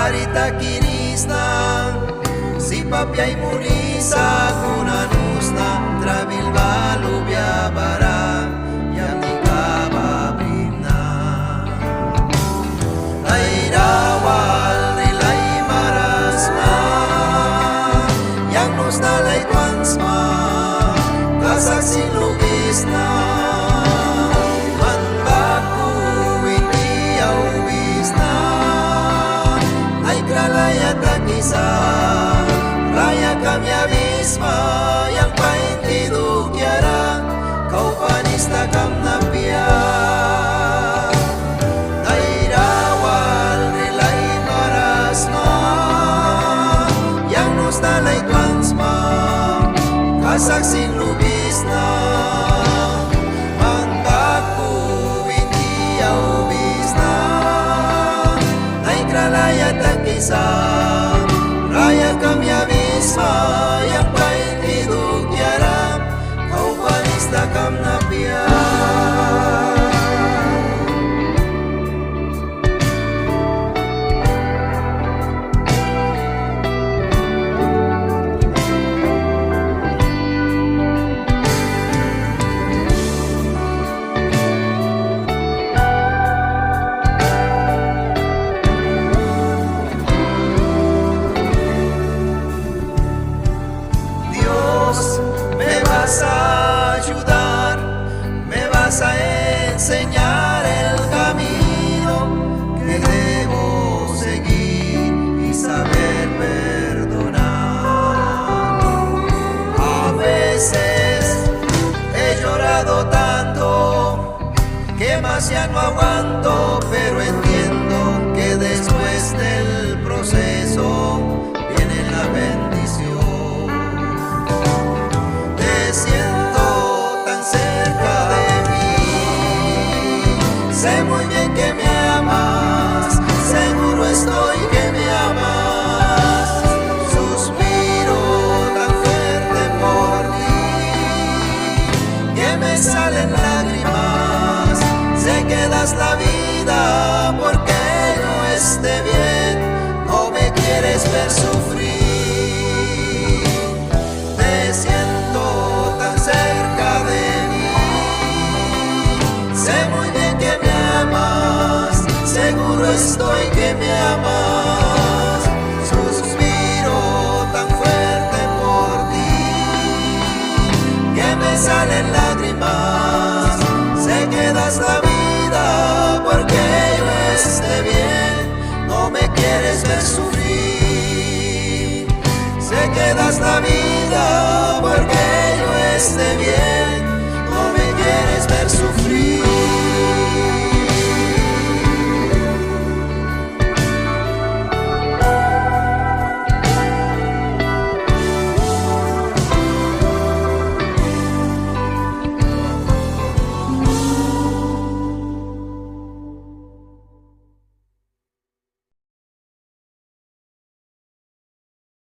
Arita kinisna, si papiay mulisa, kunanusna, trabil balubya bara, yami kababrimna. Ay rawal nilay marasma, yang nusna lay tuansma, kasaksin lugisna. Raya kami abisma yang paintidu kiara, kau panista kam napia. Ay rawal nilay marasma, yang nusta lay tuansma, kasaksin lubisna. Mandaku hindi aubisna, ay kralaya takisa. Raya kami abisma yang paintidu kiara, kau panista kam napia. Me vas a ayudar, me vas a enseñar el camino que debo seguir y saber perdonar. A veces he llorado tanto que más ya no aguanto, pero entiendo que después del proceso viene la bendición. Siento tan cerca de mí, sé muy bien que me amas, seguro estoy que me amas. Suspiro tan fuerte por ti que me salen lágrimas. Sé que das la vida porque no esté bien, no me quieres ver sufrir. Seguro estoy que me amas, suspiro tan fuerte por ti que me salen lágrimas. Sé que das la vida porque yo esté bien, no me quieres ver sufrir.